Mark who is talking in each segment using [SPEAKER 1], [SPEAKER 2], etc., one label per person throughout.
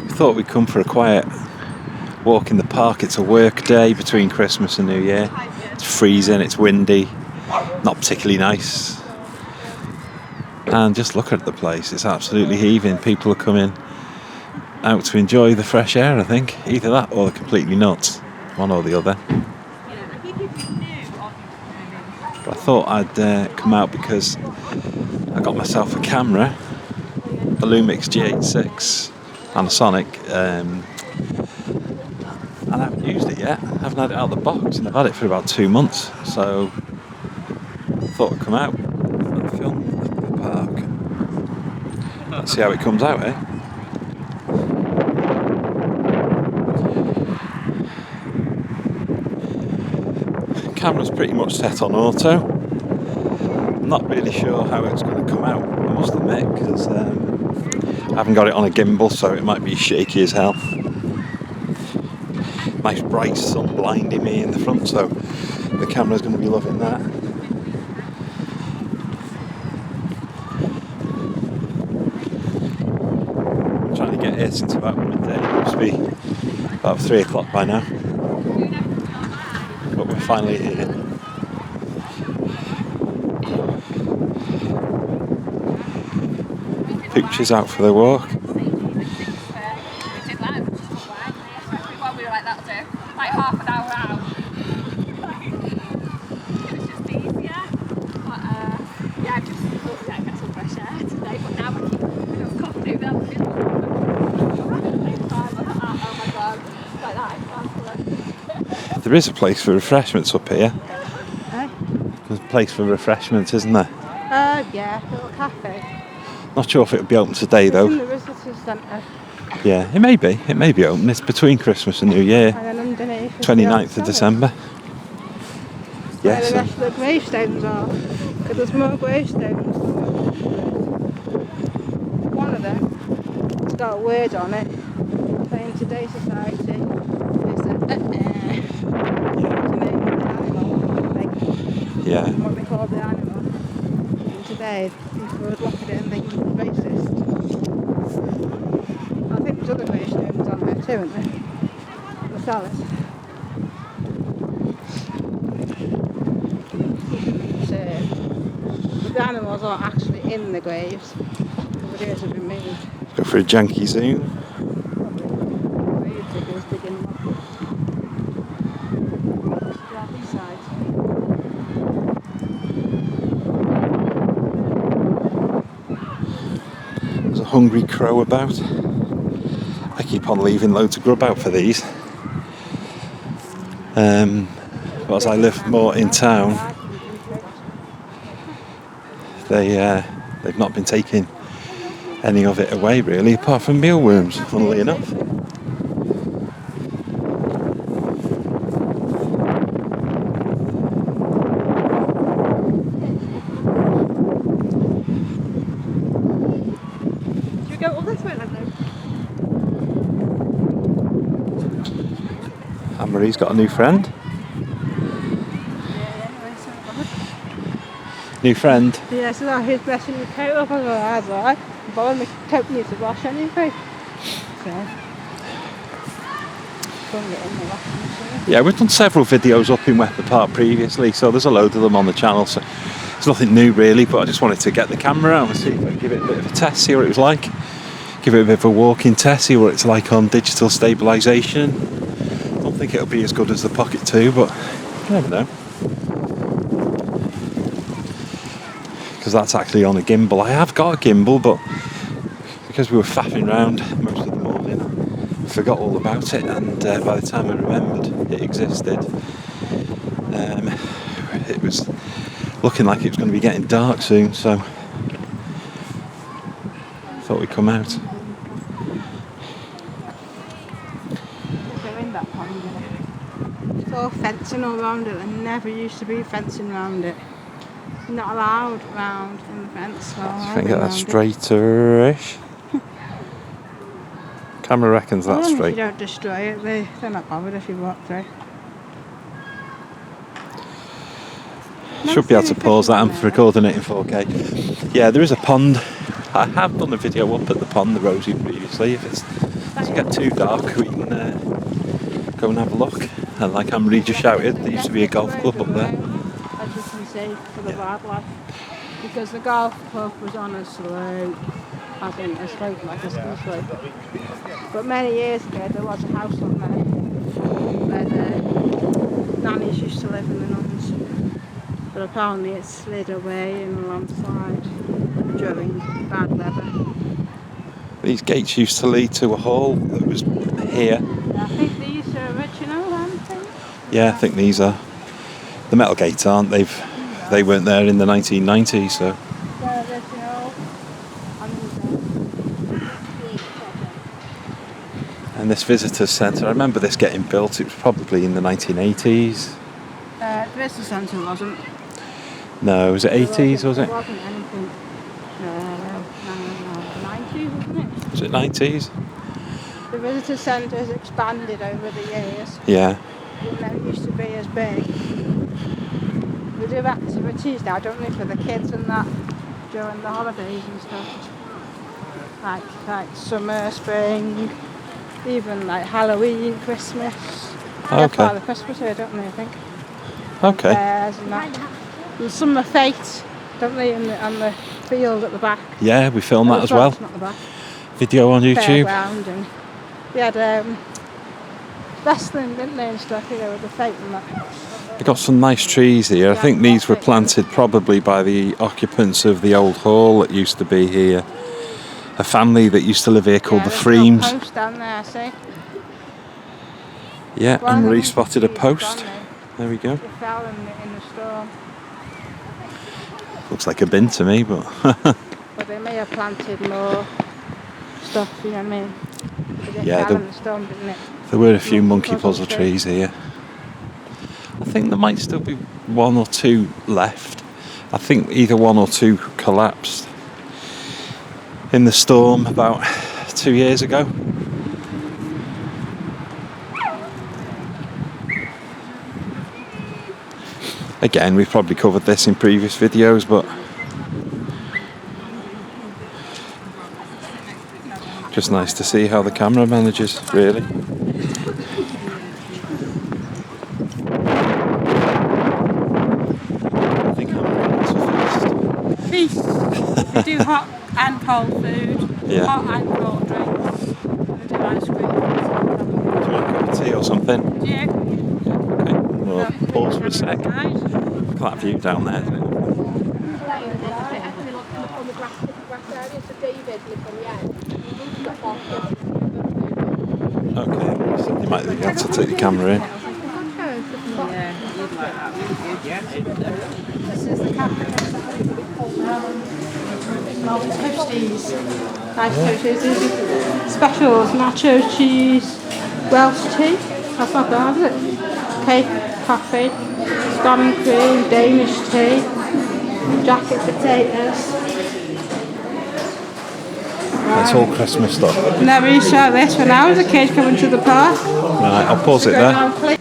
[SPEAKER 1] Thought we'd come for a quiet walk in the park. It's a work day between Christmas and New Year. It's freezing, it's windy, not particularly nice. And just look at the place, it's absolutely heaving. People are coming out to enjoy the fresh air, I think. Either that or they're completely nuts. One or the other. But I thought I'd come out because I got myself a camera, a Lumix G86 and a Sonic, and I haven't used it yet. I haven't had it out of the box and I've had it for about 2 months, so I thought I'd come out and film the park. Let's see how it comes out, eh? The camera's pretty much set on auto. I'm not really sure how it's going to come out, I must admit, because I haven't got it on a gimbal, so it might be shaky as hell. Nice bright sun blinding me in the front, so the camera's going to be loving that. I'm trying to get here since about midday. It must be about 3 o'clock by now. But we're finally here. Pooch is out for the walk. There is a place for refreshments up here. There's a place for refreshments, isn't there?
[SPEAKER 2] Yeah, a little cafe.
[SPEAKER 1] Not sure if it'll be open today though.
[SPEAKER 2] It's in the visitor centre.
[SPEAKER 1] Yeah, it may be. It may be open. It's between Christmas and New Year.
[SPEAKER 2] And then underneath
[SPEAKER 1] 29th of December.
[SPEAKER 2] Yes.
[SPEAKER 1] Yeah,
[SPEAKER 2] Where the rest of the gravestones are. Because there's more gravestones. One of them has got a word on it saying today's society is
[SPEAKER 1] yeah.
[SPEAKER 2] What they call the animal. And today people would look at it and think it's racist. I think there's other gravestones on there too, aren't there? The salad. So the animals aren't actually in the graves. The graves have been moved.
[SPEAKER 1] Go for a janky zoom. There's a hungry crow about. I keep on leaving loads of grub out for these. But as I live more in town, they've not been taking any of it away really, apart from mealworms, funnily enough. Anne-Marie's got a new friend. New friend?
[SPEAKER 2] Yeah, so now he's messing the coat up as well as I. But the coat needs to wash anyway. So.
[SPEAKER 1] Yeah, we've done several videos up in Wepre Park previously, so there's a load of them on the channel, so it's nothing new really, but I just wanted to get the camera out and see if I could give it a bit of a test, see what it was like. Give it a bit of a walking test, see what it's like on digital stabilisation. I don't think it'll be as good as the Pocket 2, but you never know. Because that's actually on a gimbal. I have got a gimbal, but because we were faffing around most of the morning, I forgot all about it, and by the time I remembered it existed, it was looking like it was going to be getting dark soon, so I thought we'd come out.
[SPEAKER 2] It's all fencing all around it. There never used to be fencing around it. Not allowed round in the fence. So
[SPEAKER 1] I think that's straighter-ish. Camera reckons that's straight.
[SPEAKER 2] If you don't destroy it, they're not bothered if you walk through.
[SPEAKER 1] Should be able to pause that. I'm recording it in 4K. Yeah, there is a pond. I have done a video up at the pond, the Rosie, previously. If it gets too dark, we can go and have a look. And like Anne-Marie just shouted, there used to be a golf club up there.
[SPEAKER 2] As you can see, for the wildlife. Because the golf club was on a slope, as in a slope, like a ski slope. But many years ago, there was a house on there where the nannies used to live and the nuns. But apparently it slid away in a landslide during bad weather.
[SPEAKER 1] These gates used to lead to a hall that was here.
[SPEAKER 2] I think these are original, aren't they?
[SPEAKER 1] Yeah, I think these are. The metal gates aren't. They weren't there in the 1990s, so.
[SPEAKER 2] They're original.
[SPEAKER 1] And this visitor centre, I remember this getting built. It was probably in the 1980s.
[SPEAKER 2] The visitor centre wasn't.
[SPEAKER 1] No, was it 80s? Was it?
[SPEAKER 2] It wasn't anything. No, 90s, wasn't it?
[SPEAKER 1] Was it 90s?
[SPEAKER 2] The visitor centre has expanded over the years.
[SPEAKER 1] Yeah.
[SPEAKER 2] It never used to be as big. We do activities now, don't we, for the kids and that during the holidays and stuff. Like summer, spring, even like Halloween, Christmas. They have Father Christmas here, don't they, I think?
[SPEAKER 1] Okay.
[SPEAKER 2] Fairs and that. And summer fete, don't they, on the field at the back?
[SPEAKER 1] Yeah, we filmed that as well.
[SPEAKER 2] Not the back.
[SPEAKER 1] Video on YouTube.
[SPEAKER 2] Fairground, and we had wrestling, didn't they, and stuff, you know, with the fete and that.
[SPEAKER 1] They've got some nice trees here. I think these were planted probably by the occupants of the old hall that used to be here. A family that used to live here called the Freems.
[SPEAKER 2] There's a post down there, see?
[SPEAKER 1] Yeah, and Marie spotted a post. There we go.
[SPEAKER 2] It fell in the storm.
[SPEAKER 1] Looks like a bin to me, but.
[SPEAKER 2] But they may have planted more stuff, you know what I mean?
[SPEAKER 1] Yeah,
[SPEAKER 2] fell in the storm, didn't it?
[SPEAKER 1] There were a few monkey puzzle trees here. I think there might still be one or two left. I think either one or two collapsed in the storm about 2 years ago. Again, we've probably covered this in previous videos, but just nice to see how the camera manages, really.
[SPEAKER 2] Feast. We do hot and cold food.
[SPEAKER 1] Yeah.
[SPEAKER 2] Hot and cold drinks. We do ice cream.
[SPEAKER 1] Do you want a cup of tea or something?
[SPEAKER 2] Yeah.
[SPEAKER 1] Okay, we'll pause for a sec. Look at that view down there, isn't it? Okay, so you might be able to take the camera in.
[SPEAKER 2] This is the cafe. Toasties. Nice toasties. Specials, nacho cheese, Welsh tea. That's not bad, is it? Cake, coffee, scone and cream, Danish tea, jacket potatoes.
[SPEAKER 1] It's all Christmas stuff.
[SPEAKER 2] Never used to have this when I was a kid coming to the park.
[SPEAKER 1] Right, I'll pause it there.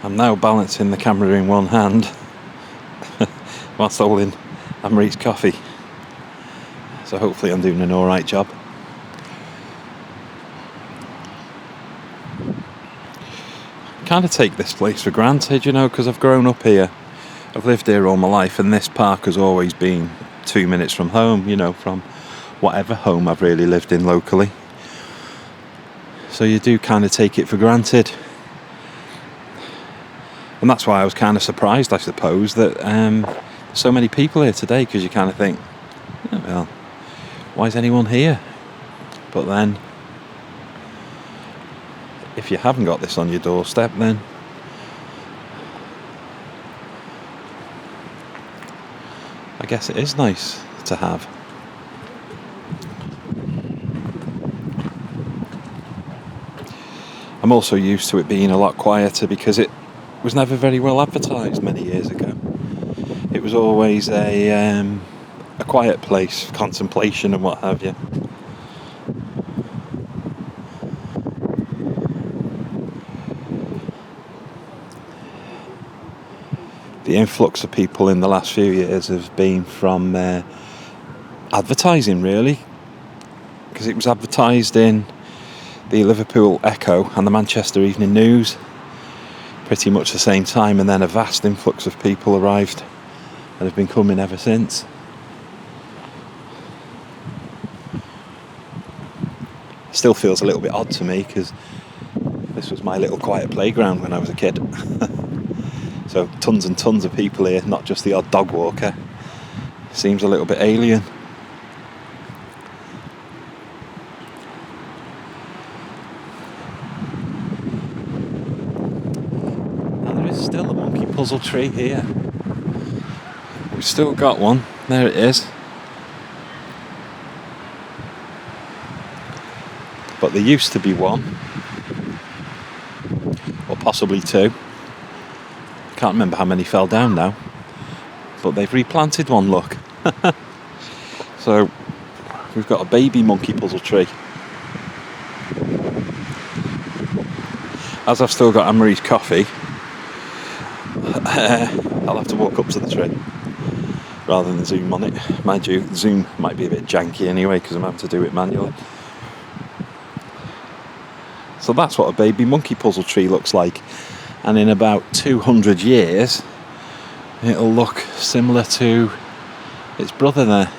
[SPEAKER 1] I'm now balancing the camera in one hand whilst holding Anne-Marie's coffee. So hopefully I'm doing an alright job. Kind of take this place for granted, you know, because I've grown up here. I've lived here all my life, and this park has always been 2 minutes from home, you know, from whatever home I've really lived in locally. So you do kind of take it for granted. And that's why I was kind of surprised, I suppose, that so many people here today, because you kind of think, oh, well, why is anyone here? But then, if you haven't got this on your doorstep, then I guess it is nice to have. I'm also used to it being a lot quieter because it was never very well advertised many years ago. It was always a quiet place, contemplation and what have you. The influx of people in the last few years has been from advertising, really, because it was advertised in the Liverpool Echo and the Manchester Evening News pretty much the same time, and then a vast influx of people arrived and have been coming ever since. Still feels a little bit odd to me because this was my little quiet playground when I was a kid. So tons and tons of people here, not just the odd dog walker. Seems a little bit alien. And there is still a monkey puzzle tree here. We've still got one. There it is. But there used to be one. Or possibly two. Can't remember how many fell down now, but they've replanted one, look. So we've got a baby monkey puzzle tree. As I've still got Anne-Marie's coffee, I'll have to walk up to the tree rather than zoom on it. Mind you, zoom might be a bit janky anyway because I'm having to do it manually. So that's what a baby monkey puzzle tree looks like. And in about 200 years, it'll look similar to its brother there.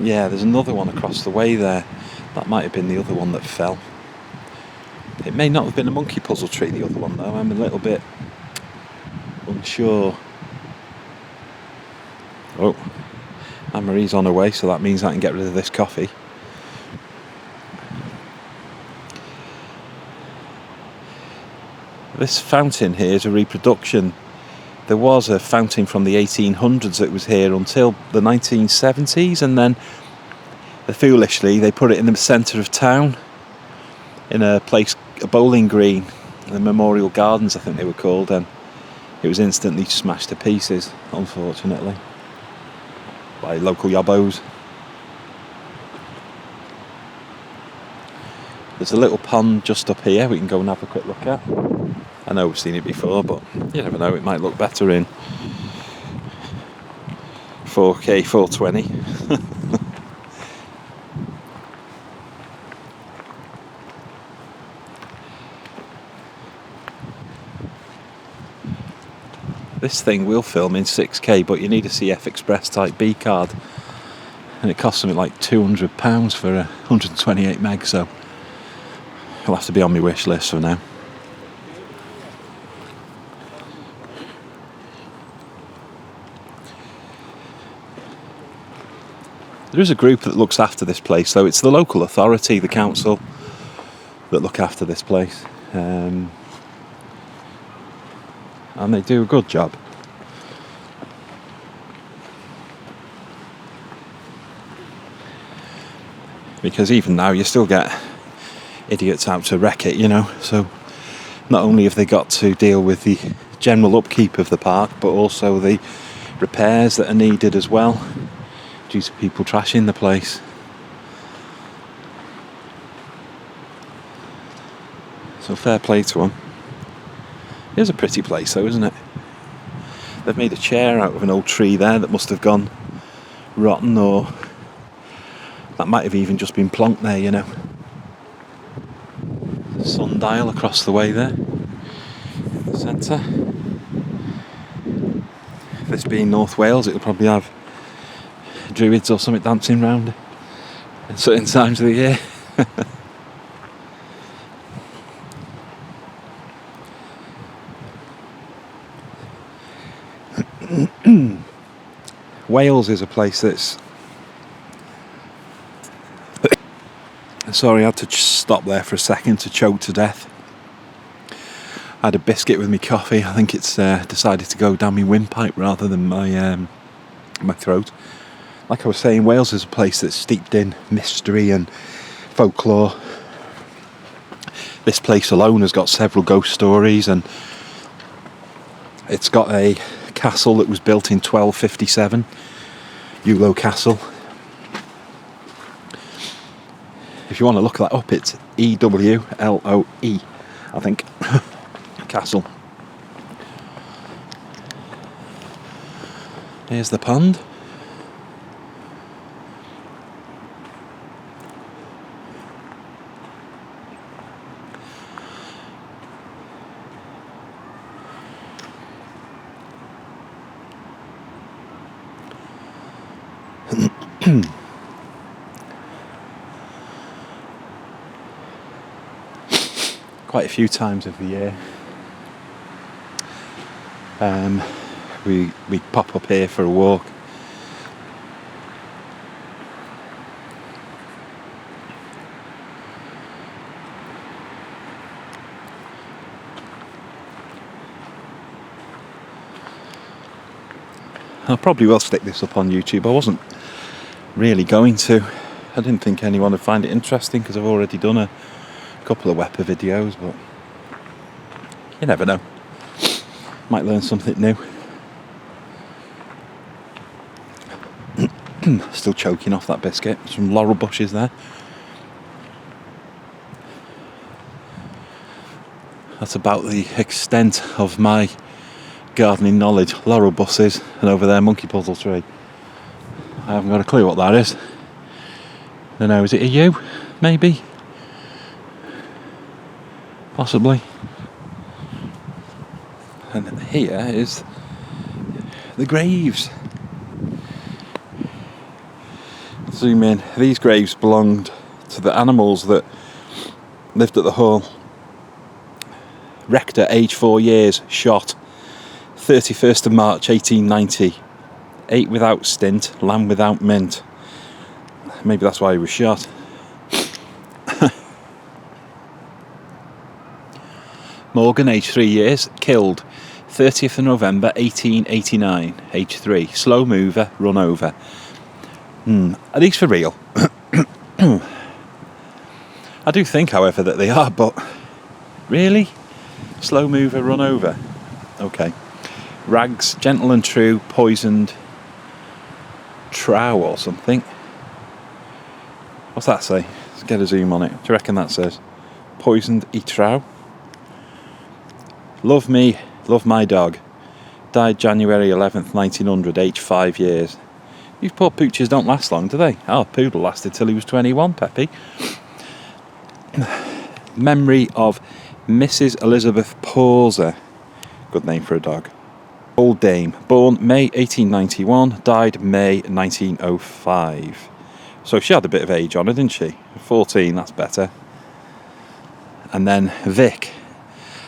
[SPEAKER 1] Yeah, there's another one across the way there. That might have been the other one that fell. It may not have been a monkey puzzle tree, the other one, though. I'm a little bit unsure. Oh, Anne-Marie's on her way, so that means I can get rid of this coffee. This fountain here is a reproduction. There was a fountain from the 1800s that was here until the 1970s, and then foolishly they put it in the centre of town in a place, a bowling green, the Memorial Gardens I think they were called, and it was instantly smashed to pieces, unfortunately, by local yobbos. There's a little pond just up here we can go and have a quick look at. I know we've seen it before, but you never know, it might look better in 4K 420. This thing will film in 6K, but you need a CF Express Type B card, and it costs something like £200 for 128 meg, so it'll have to be on my wish list for now. There is a group that looks after this place, so it's the local authority, the council, that look after this place. And they do a good job. Because even now you still get idiots out to wreck it, you know, so not only have they got to deal with the general upkeep of the park, but also the repairs that are needed as well, due to people trashing the place. So fair play to them. It is a pretty place though, isn't it? They've made a chair out of an old tree there that must have gone rotten, or that might have even just been plonked there, you know. The sundial across the way there, in the centre. This being North Wales, it'll probably have druids or something dancing round at certain times of the year. Wales is a place that's... Sorry, I had to stop there for a second to choke to death. I had a biscuit with my coffee. I think it's decided to go down my windpipe rather than my throat. Like I was saying, Wales is a place that's steeped in mystery and folklore. This place alone has got several ghost stories, and it's got a castle that was built in 1257, Ewloe Castle. If you want to look that up, it's Ewloe, I think, castle. Here's the pond. Quite a few times of the year we pop up here for a walk. I probably will stick this up on YouTube. I wasn't really going to. I didn't think anyone would find it interesting because I've already done a couple of Wepre videos, but you never know. Might learn something new. Still choking off that biscuit. Some laurel bushes there. That's about the extent of my gardening knowledge. Laurel bushes, and over there, monkey puzzle tree. I haven't got a clue what that is. I don't know, is it a yew? Maybe? Possibly. And here is the graves. Zoom in. These graves belonged to the animals that lived at the hall. Rector, age 4 years, shot 31st of March 1890. Ate without stint, lamb without mint. Maybe that's why he was shot. Morgan, age 3 years, killed 30th of November 1889, age 3. Slow mover, run over. Are these for real? I do think, however, that they are, but really? Slow mover, run over. Okay. Rags, gentle and true, poisoned trow or something. What's that say? Let's get a zoom on it. Do you reckon that says poisoned trow? Love me, love my dog. Died January 11th, 1900, age 5 years. These poor pooches don't last long, do they? Our poodle lasted till he was 21, Peppy. Memory of Mrs. Elizabeth Pauser. Good name for a dog. Old dame. Born May 1891, died May 1905. So she had a bit of age on her, didn't she? 14, that's better. And then Vic.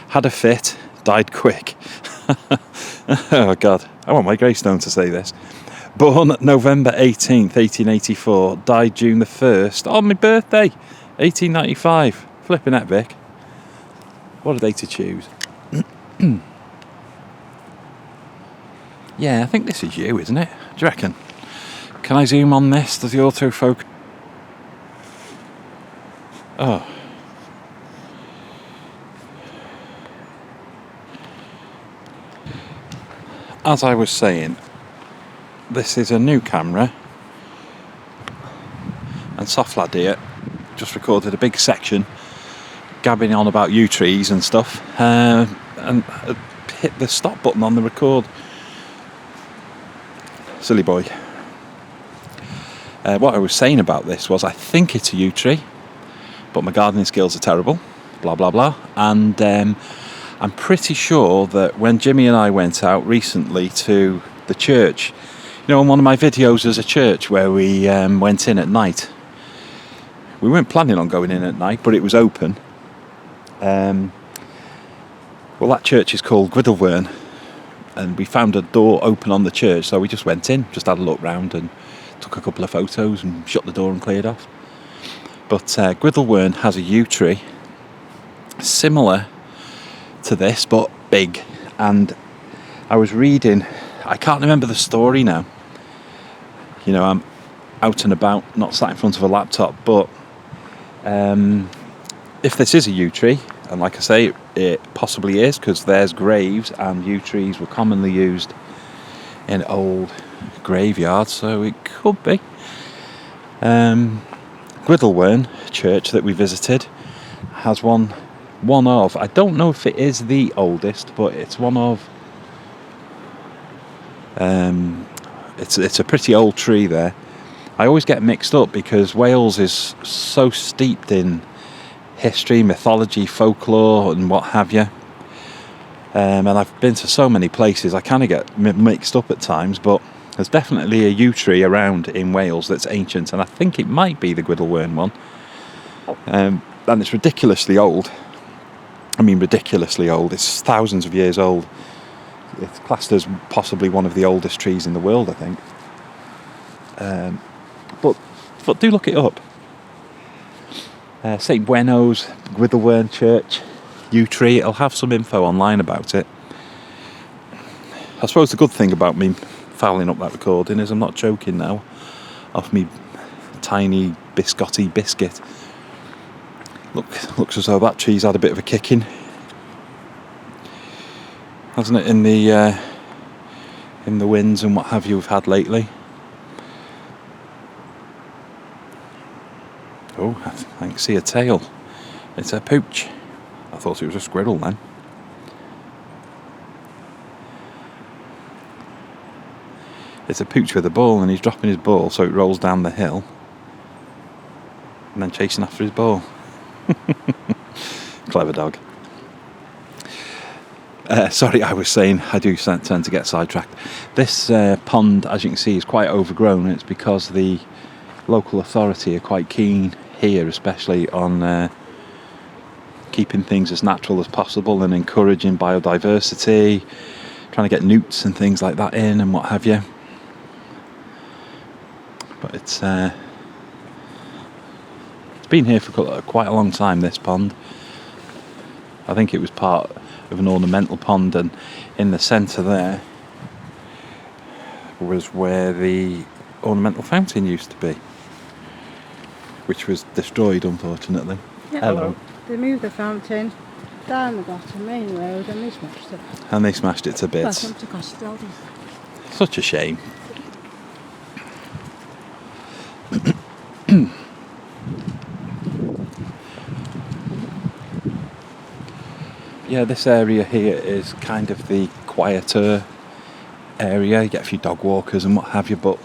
[SPEAKER 1] Had a fit, died quick. Oh God, I want my gravestone to say this. Born November 18th, 1884, died June the 1st, on my birthday, 1895. Flipping heck, Vic. What a day to choose. Yeah, I think this is you, isn't it? Do you reckon? Can I zoom on this? Does the autofocus... Oh. As I was saying, this is a new camera, and Soft Lad here just recorded a big section gabbing on about yew trees and stuff, and hit the stop button on the record. Silly boy. What I was saying about this was I think it's a yew tree, but my gardening skills are terrible, blah blah blah, and I'm pretty sure that when Jimmy and I went out recently to the church in one of my videos there's a church where we went in at night. We weren't planning on going in at night, but it was open. Well, that church is called Woodland, and we found a door open on the church, so we just went in, just had a look round and took a couple of photos and shut the door and cleared off. But Woodland has a yew tree similar to this, but big. And I was reading, I can't remember the story now. I'm out and about, not sat in front of a laptop, but if this is a yew tree, and like I say, it possibly is, because there's graves, and yew trees were commonly used in old graveyards, so it could be. Woodland church that we visited has one of, I don't know if it is the oldest, but it's one of, it's a pretty old tree there. I always get mixed up because Wales is so steeped in history, mythology, folklore and what have you. And I've been to so many places, I kind of get mixed up at times, but there's definitely a yew tree around in Wales that's ancient, and I think it might be the Gwyddylwyn one. And it's ridiculously old. I mean, ridiculously old. It's thousands of years old. It's classed as possibly one of the oldest trees in the world, I think. But do look it up. St. Bueno's, Gwyddylwyn Church, yew tree. It'll have some info online about it. I suppose the good thing about me fouling up that recording is I'm not choking now off me tiny biscotti biscuit. Looks as though that tree's had a bit of a kicking, hasn't it, in the winds and what have you we've had lately. Oh, I can see a tail. It's a pooch. I thought it was a squirrel then. It's a pooch with a ball, and he's dropping his ball so it rolls down the hill and then chasing after his ball. Clever dog. Sorry, I was saying I do tend to get sidetracked. This pond, as you can see, is quite overgrown, and it's because the local authority are quite keen here, especially on keeping things as natural as possible and encouraging biodiversity, trying to get newts and things like that in and what have you. But it's been here for quite a long time, this pond. I think it was part of an ornamental pond, and in the centre there was where the ornamental fountain used to be, which was destroyed, unfortunately.
[SPEAKER 2] Yeah,
[SPEAKER 1] Hello.
[SPEAKER 2] They moved the fountain down the bottom main road and they smashed it.
[SPEAKER 1] And they smashed it to bits.
[SPEAKER 2] Welcome to Costello.
[SPEAKER 1] Such a shame. Yeah, this area here is kind of the quieter area. You get a few dog walkers and what have you, but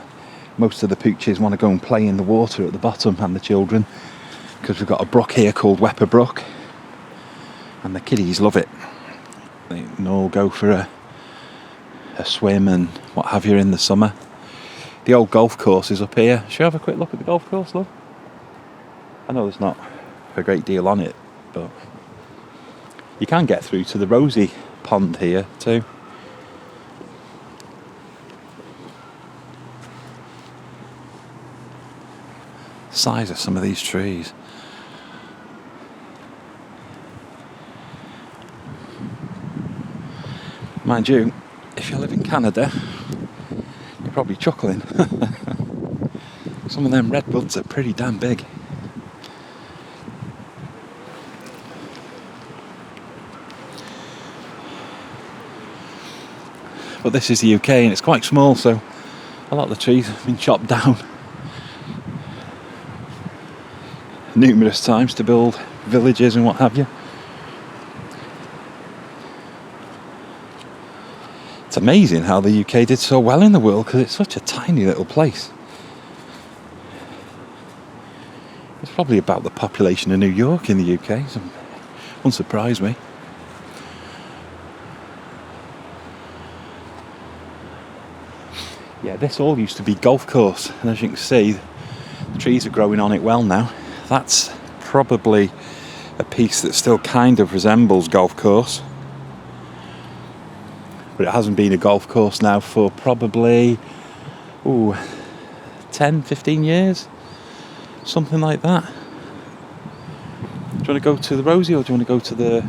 [SPEAKER 1] most of the pooches want to go and play in the water at the bottom, and the children, because we've got a brook here called Wepre brook, and the kiddies love it. They can all go for a swim and what have you in the summer. The old golf course is up here. Shall we have a quick look at the golf course, love? I know there's not a great deal on it, but you can get through to the Rosy pond here too. Size of some of these trees. Mind you, if you live in Canada, you're probably chuckling. Some of them redwoods are pretty damn big. But this is the UK and it's quite small, so a lot of the trees have been chopped down numerous times to build villages and what have you. It's amazing how the UK did so well in the world, because it's such a tiny little place. It's probably about the population of New York in the UK, so it wouldn't surprise me. Yeah, this all used to be golf course, and as you can see, the trees are growing on it well now. That's probably a piece that still kind of resembles golf course, but it hasn't been a golf course now for probably 10, 15 years, something like that. Do you want to go to the Rosie or do you want to go to the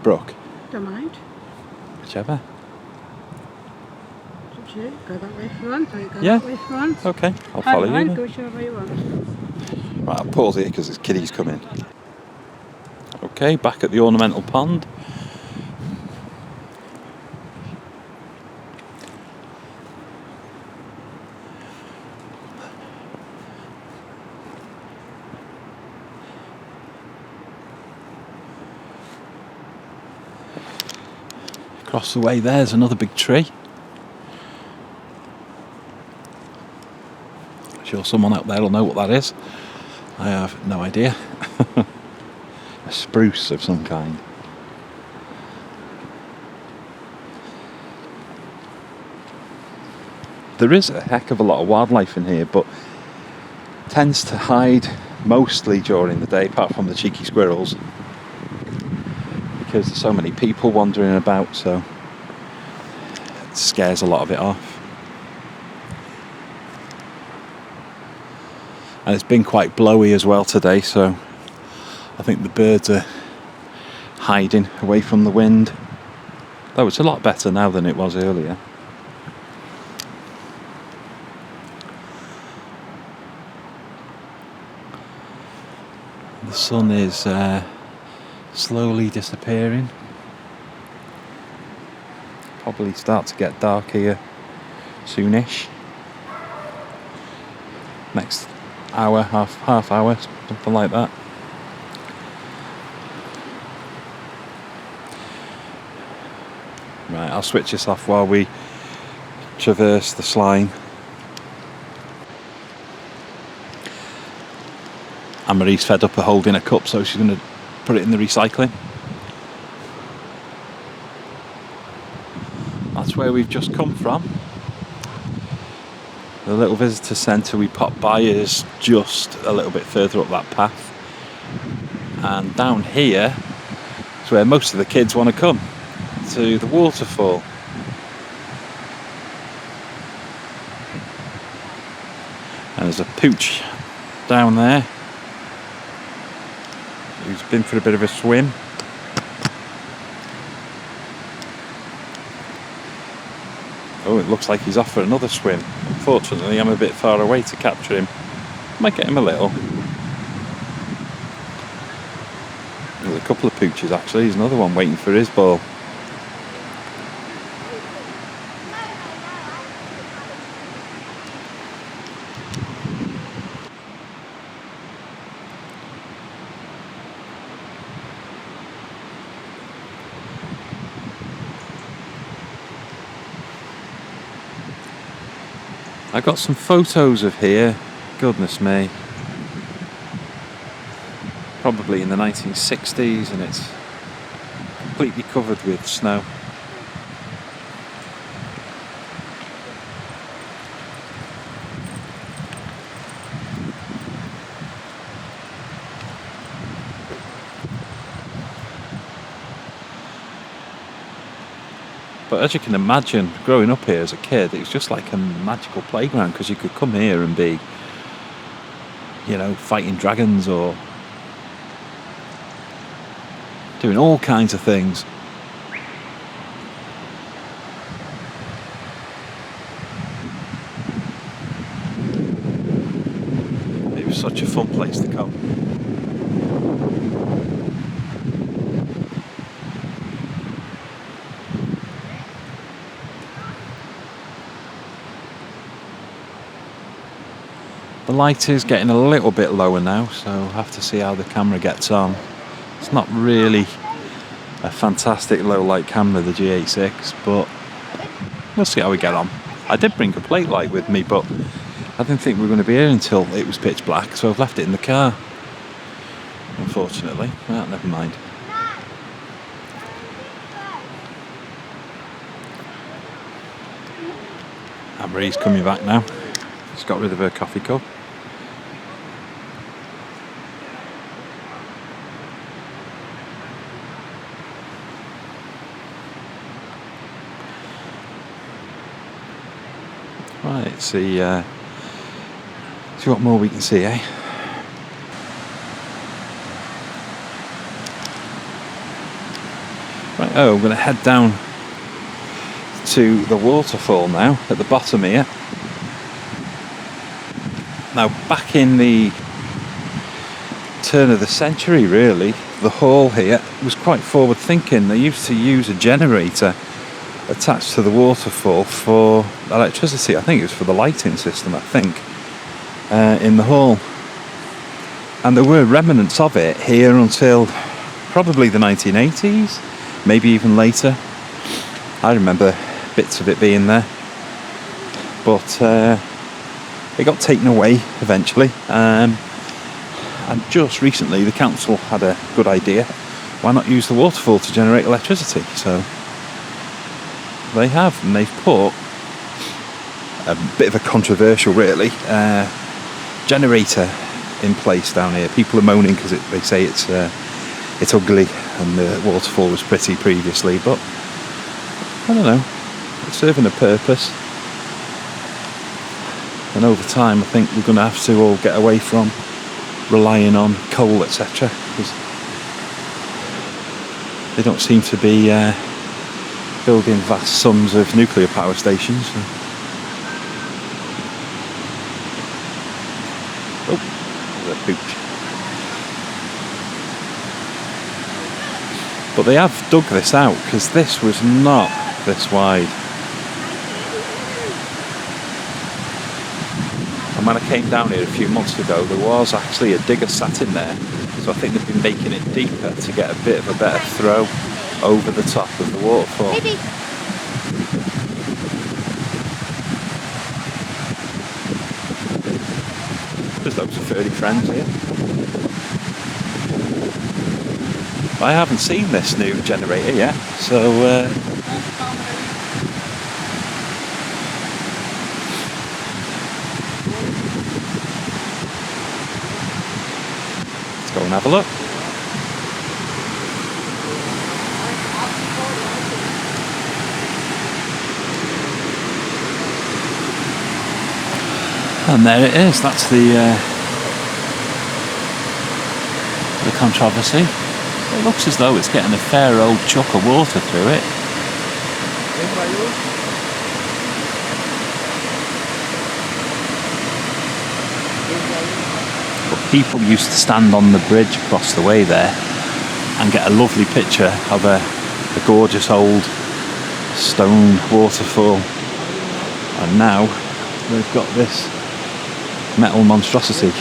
[SPEAKER 1] brook?
[SPEAKER 2] Don't mind.
[SPEAKER 1] Whichever.
[SPEAKER 2] Go that way if you want, or you go
[SPEAKER 1] Yeah.
[SPEAKER 2] that way if you want.
[SPEAKER 1] Okay, I'll follow you.
[SPEAKER 2] Go
[SPEAKER 1] then.
[SPEAKER 2] whichever you want.
[SPEAKER 1] Right, I'll pause here because there's kiddies coming. Okay, back at the ornamental pond. Across the way there's another big tree. I'm sure someone out there will know what that is. I have no idea. A spruce of some kind. There is a heck of a lot of wildlife in here, but tends to hide mostly during the day, apart from the cheeky squirrels, because there's so many people wandering about, so it scares a lot of it off. And it's been quite blowy as well today, so I think the birds are hiding away from the wind. Though it's a lot better now than it was earlier. The sun is slowly disappearing. Probably start to get dark here soonish. Next hour, half hour, something like that. Right, I'll switch this off while we traverse the slime. Anne-Marie's fed up of holding a cup, so she's going to put it in the recycling. That's where we've just come from. The little visitor centre we popped by is just a little bit further up that path. And down here is where most of the kids want to come, to the waterfall. And there's a pooch down there who's been for a bit of a swim. Oh, it looks like he's off for another swim. Unfortunately, I'm a bit far away to capture him. Might get him a little. There's a couple of pooches actually. There's another one waiting for his ball. I got some photos of here, goodness me, probably in the 1960s, and it's completely covered with snow. But as you can imagine, growing up here as a kid, it was just like a magical playground, because you could come here and be, you know, fighting dragons or doing all kinds of things. It was such a fun place to come. The light is getting a little bit lower now, so I'll have to see how the camera gets on. It's not really a fantastic low light camera, the G86, but we'll see how we get on. I did bring a plate light with me, but I didn't think we were going to be here until it was pitch black, so I've left it in the car, unfortunately. Well, never mind. Marie's coming back now. She's got rid of her coffee cup. Right, see what more we can see, eh? Right, I'm going to head down to the waterfall now, at the bottom here. Now, back in the turn of the century, really, the hall here was quite forward thinking. They used to use a generator attached to the waterfall for electricity. I think it was for the lighting system, in the hall. And there were remnants of it here until probably the 1980s, maybe even later. I remember bits of it being there, but it got taken away eventually, and just recently the council had a good idea. Why not use the waterfall to generate electricity? So they have, and they've put a bit of a controversial, really, generator in place down here. People are moaning because they say it's ugly and the waterfall was pretty previously, but I don't know, it's serving a purpose. And over time I think we're going to have to all get away from relying on coal, etc., because they don't seem to be building vast sums of nuclear power stations. Oh, the pooch. But they have dug this out, because this was not this wide. And when I came down here a few months ago, there was actually a digger sat in there, so I think they've been making it deeper to get a bit of a better throw over the top of the waterfall.
[SPEAKER 2] Maybe.
[SPEAKER 1] There's loads of furry friends here. I haven't seen this new generator yet, so let's go and have a look. And there it is. That's the controversy. It looks as though it's getting a fair old chuck of water through it. But people used to stand on the bridge across the way there and get a lovely picture of a gorgeous old stone waterfall. And now they've got this metal monstrosity.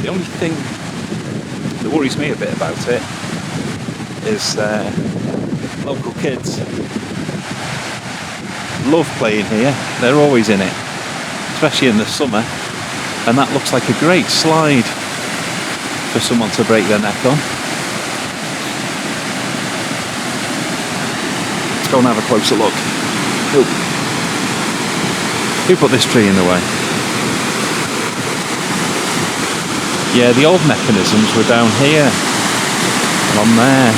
[SPEAKER 1] The only thing that worries me a bit about it is local kids love playing here. They're always in it, especially in the summer, and that looks like a great slide for someone to break their neck on. Let's go and have a closer look. Who put this tree in the way? Yeah, the old mechanisms were down here and on there.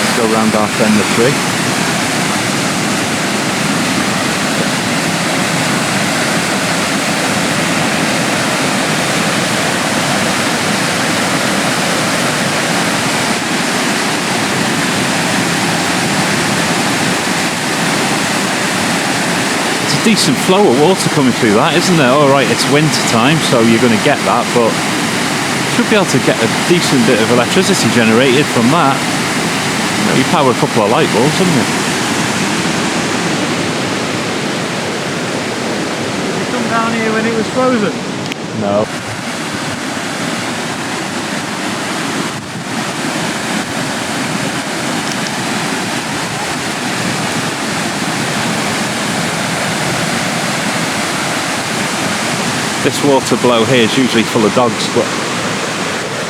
[SPEAKER 1] Let's go round our friend the tree. Decent flow of water coming through that, isn't there? Alright, it's winter time, so you're going to get that, but you should be able to get a decent bit of electricity generated from that. You know, you power a couple of light bulbs, haven't you?
[SPEAKER 3] You come down here when it was frozen?
[SPEAKER 1] No. This water below here is usually full of dogs, but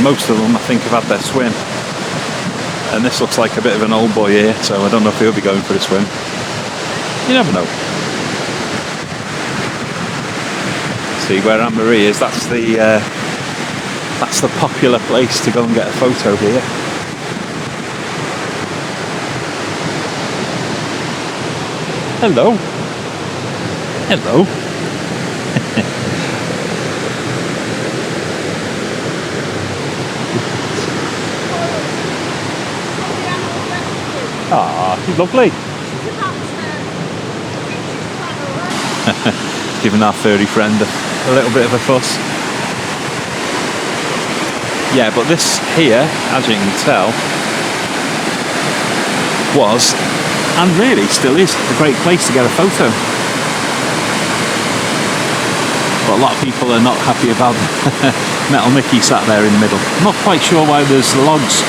[SPEAKER 1] most of them I think have had their swim. And this looks like a bit of an old boy here, so I don't know if he'll be going for a swim. You never know. See where Anne Marie is, that's the popular place to go and get a photo here. Hello. Hello. Ah, she's lovely. Giving our furry friend a little bit of a fuss. Yeah, but this here, as you can tell, was, and really still is, a great place to get a photo. But a lot of people are not happy about Metal Mickey sat there in the middle. I'm not quite sure why there's logs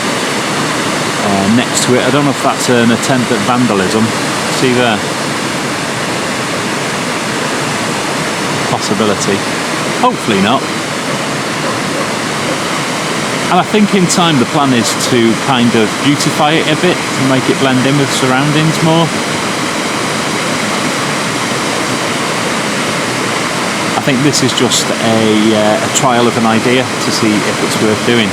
[SPEAKER 1] next to it. I don't know if that's an attempt at vandalism. See there? Possibility. Hopefully not. And I think in time the plan is to kind of beautify it a bit, to make it blend in with surroundings more. I think this is just a trial of an idea to see if it's worth doing.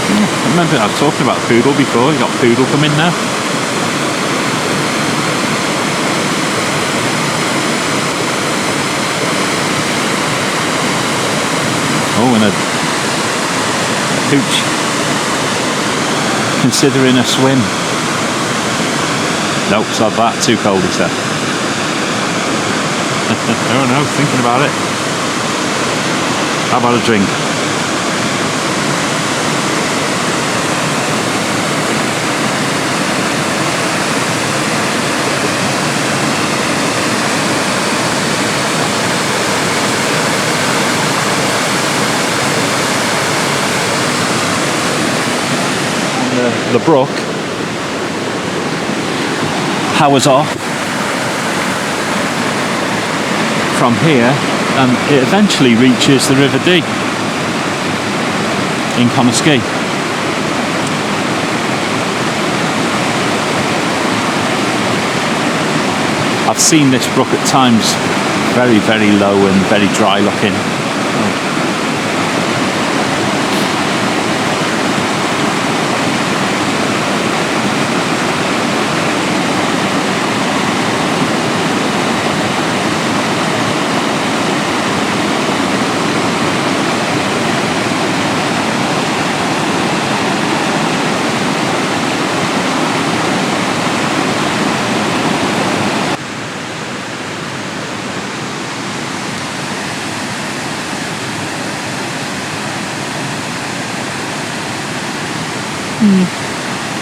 [SPEAKER 1] I remember I was talking about poodle before. You got poodle coming now. Oh, and a hooch considering a swim. Nope, it's not that. Too cold, he said. Oh no, thinking about it. How about a drink? The brook powers off from here and it eventually reaches the River Dee in Conisky. I've seen this brook at times very, very low and very dry looking.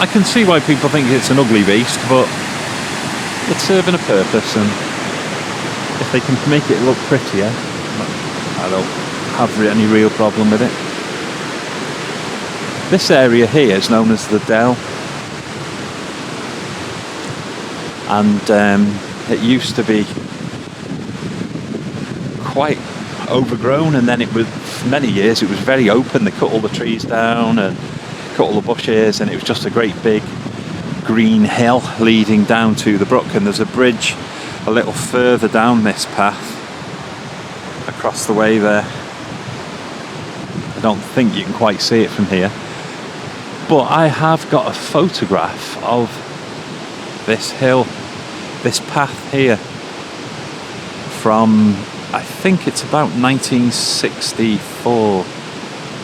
[SPEAKER 1] I can see why people think it's an ugly beast, but it's serving a purpose, and if they can make it look prettier, I don't have any real problem with it. This area here is known as the Dell, and it used to be quite overgrown, and then it was, for many years it was very open. They cut all the trees down and cut all the bushes, and it was just a great big green hill leading down to the brook, and there's a bridge a little further down this path across the way there. I don't think you can quite see it from here, but I have got a photograph of this hill, this path here, from I think it's about 1964,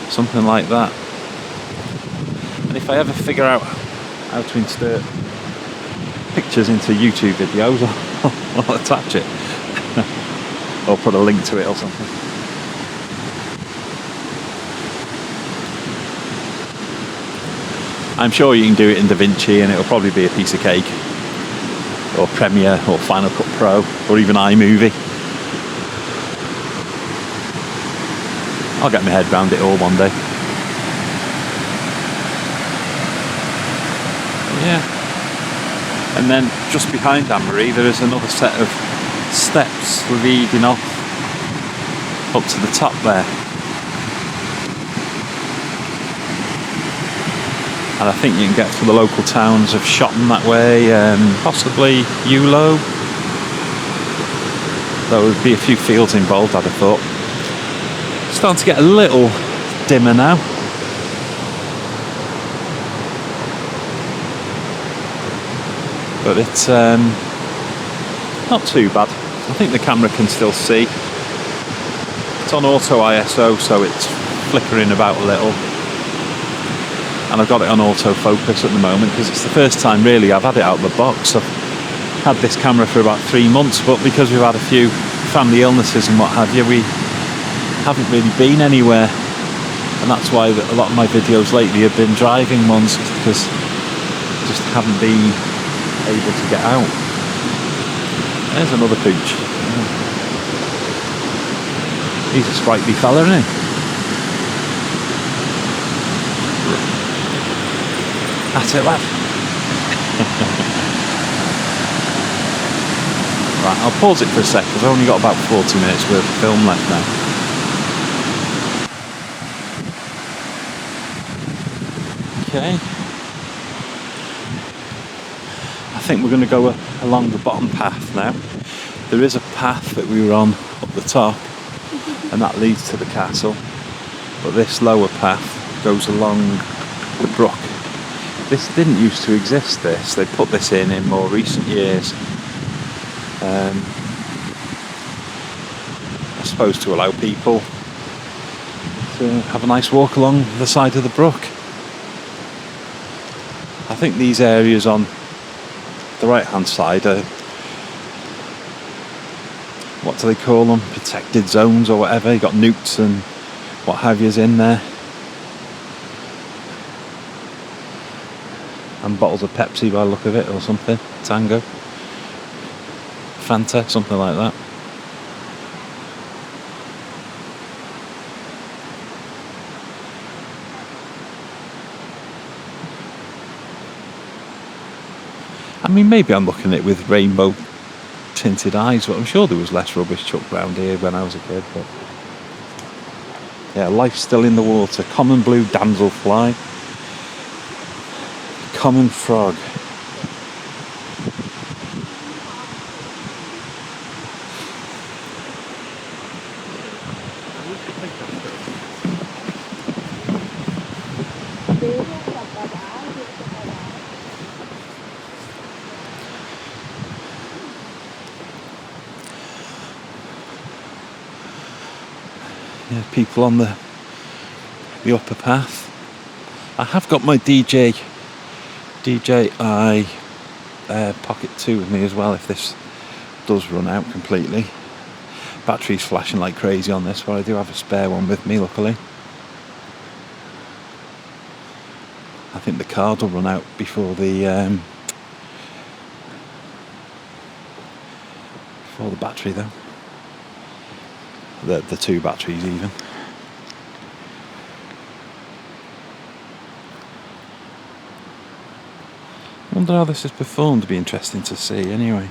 [SPEAKER 1] something like that. And if I ever figure out how to insert pictures into YouTube videos, I'll attach it or put a link to it or something. I'm sure you can do it in DaVinci and it'll probably be a piece of cake, or Premiere or Final Cut Pro or even iMovie. I'll get my head round it all one day. Yeah. And then just behind Anne-Marie there is another set of steps leading up to the top there. And I think you can get to the local towns of Shotton that way, possibly Ewloe. There would be a few fields involved, I'd have thought. It's starting to get a little dimmer now. But it's not too bad. I think the camera can still see. It's on auto ISO, so it's flickering about a little. And I've got it on autofocus at the moment because it's the first time really I've had it out of the box. I've had this camera for about 3 months, but because we've had a few family illnesses and what have you, we haven't really been anywhere. And that's why a lot of my videos lately have been driving ones, because I just haven't been able to get out. There's another pooch. He's a sprightly fella, isn't he? That's it, lad. Right, I'll pause it for a sec because I've only got about 40 minutes worth of film left now. Okay. I think we're going to go along the bottom path now. There is a path that we were on up the top, and that leads to the castle. But this lower path goes along the brook. This didn't used to exist, this. They put this in more recent years. I suppose to allow people to have a nice walk along the side of the brook. I think these areas on the right hand side are, what do they call them? Protected zones or whatever. You've got newts and what have yous in there. And bottles of Pepsi by the look of it, or something. Tango. Fanta, something like that. I mean, maybe I'm looking at it with rainbow tinted eyes, but I'm sure there was less rubbish chucked round here when I was a kid. But yeah, life's still in the water. Common blue damselfly. Common frog. Yeah, people on the upper path. I have got my DJI Pocket 2 with me as well if this does run out completely. Battery's flashing like crazy on this, but I do have a spare one with me, luckily. I think the card will run out before the battery though. The two batteries even. I wonder how this is performed. It'd be interesting to see anyway.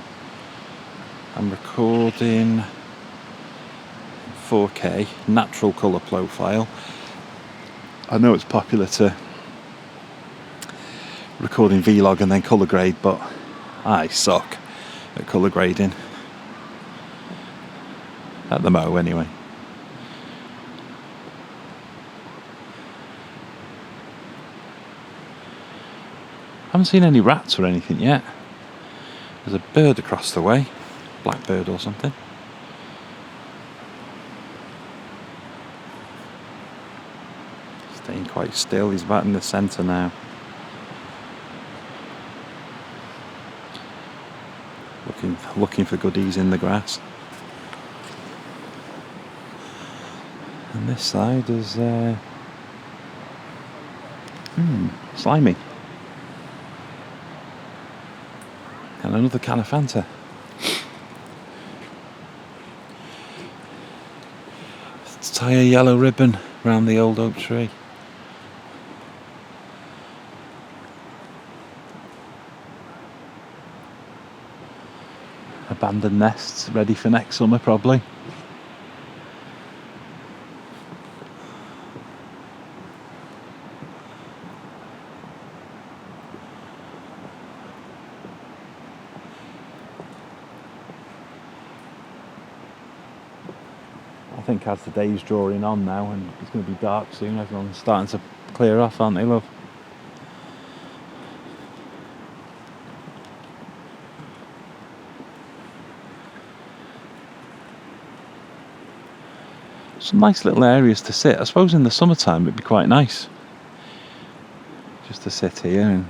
[SPEAKER 1] I'm recording 4K natural colour profile. I know it's popular to record in vlog and then colour grade, but I suck at colour grading. At the mo anyway. I haven't seen any rats or anything yet. There's a bird across the way. Blackbird or something. Staying quite still. He's about in the centre now. Looking for goodies in the grass. And this side is slimy. And another can of Fanta. Let's tie a yellow ribbon around the old oak tree. Abandoned nests ready for next summer probably. I think as the day's drawing on now and it's going to be dark soon, everyone's starting to clear off, aren't they, love? Some nice little areas to sit. I suppose in the summertime it'd be quite nice just to sit here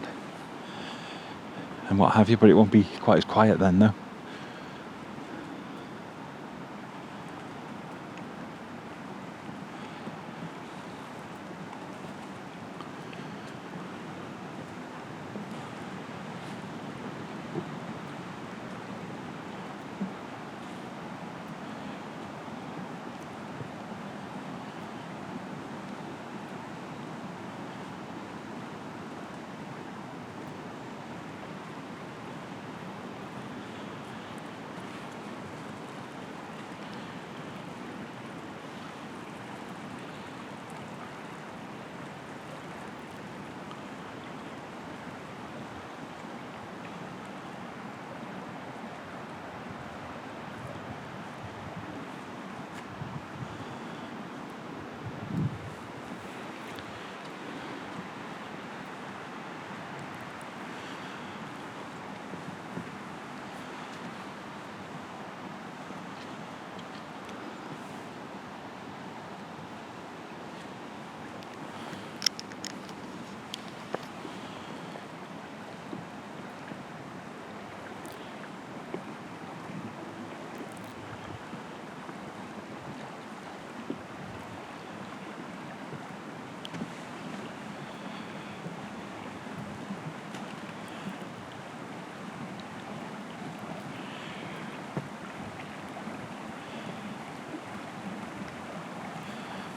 [SPEAKER 1] and what have you, but it won't be quite as quiet then, though.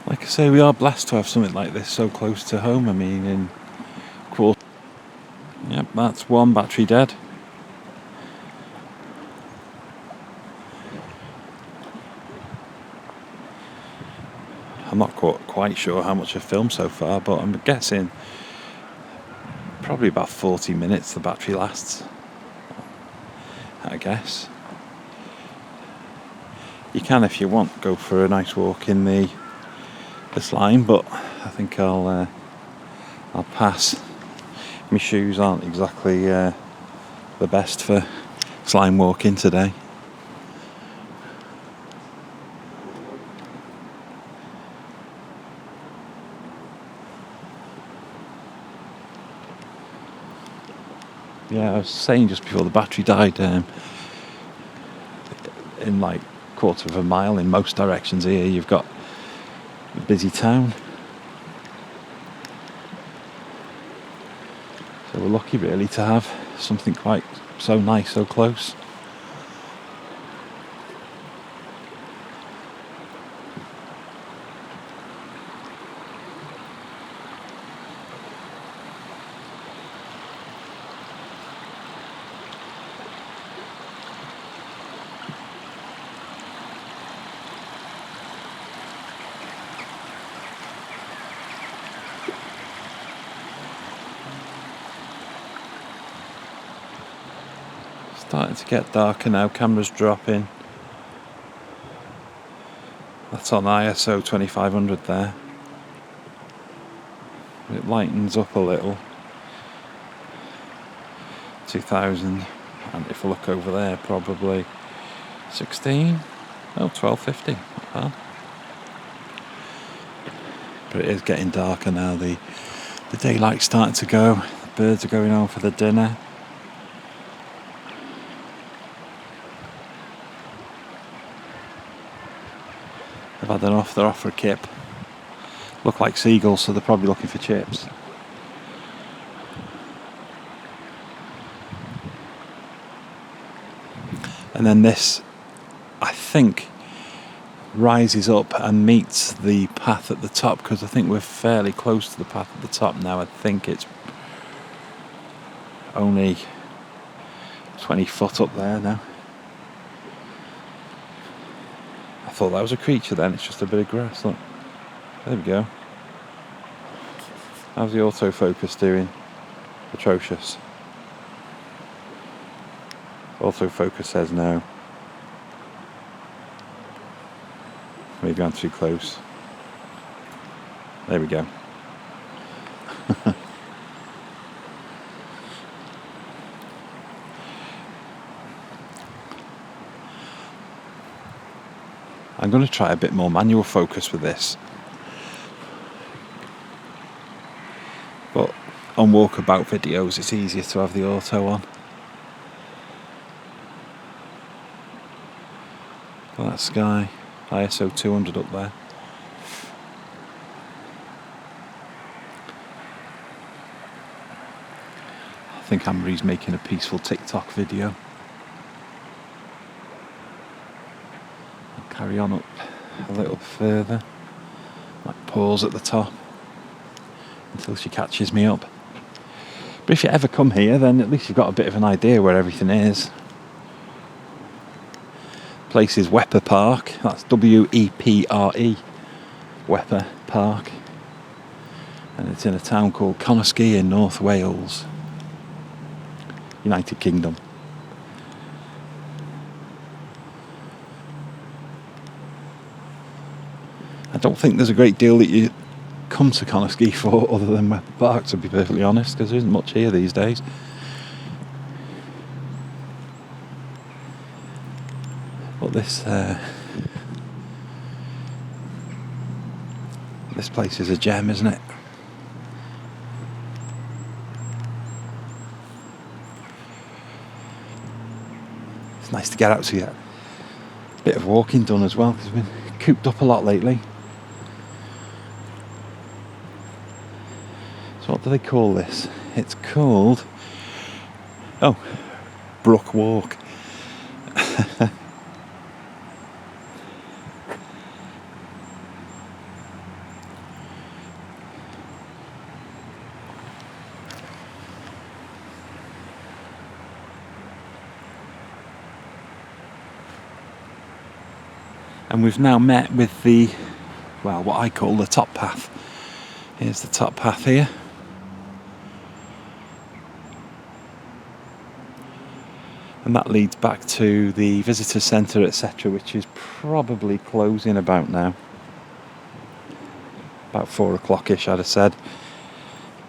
[SPEAKER 1] Like I say, we are blessed to have something like this so close to home. I mean, in quarter. Yep, that's one battery dead. I'm not quite sure how much I've filmed so far, but I'm guessing probably about 40 minutes the battery lasts, I guess. You can, if you want, go for a nice walk in the slime, but I think I'll pass. My shoes aren't exactly the best for slime walking today. Yeah, I was saying just before the battery died, in like quarter of a mile in most directions here you've got a busy town. So we're lucky really to have something quite so nice so close. Starting to get darker now, camera's dropping. That's on ISO 2500 there. It lightens up a little. 2000, and if I look over there, probably 16, 1250, not bad. But it is getting darker now, the daylight's starting to go, the birds are going home for the dinner. They've had enough, they're off for a kip. Look like seagulls, so they're probably looking for chips. And then this, I think, rises up and meets the path at the top, because I think we're fairly close to the path at the top now. I think it's only 20 foot up there now. I thought that was a creature then, it's just a bit of grass. Look, there we go. How's the autofocus doing? Atrocious. Autofocus says no. Maybe I'm too close. There we go. I'm going to try a bit more manual focus with this. But on walkabout videos it's easier to have the auto on. Well, that sky, ISO 200 up there. I think Amri's making a peaceful TikTok video. I'll carry on up a little further. Like pause at the top until she catches me up. But if you ever come here, then at least you've got a bit of an idea where everything is. Place is Wepre Park. That's W-E-P-R-E. Wepre Park. And it's in a town called Conisky in North Wales, United Kingdom. I don't think there's a great deal that you come to Conisky for other than Wepre Park, to be perfectly honest, because there isn't much here these days. But this place is a gem, isn't it? It's nice to get out to get a bit of walking done as well, because we've been cooped up a lot lately. So what do they call this? It's called Brook Walk. And we've now met with the, well, what I call the top path. Here's the top path here. And that leads back to the visitor centre, etc., which is probably closing about now. About 4 o'clock-ish, I'd have said.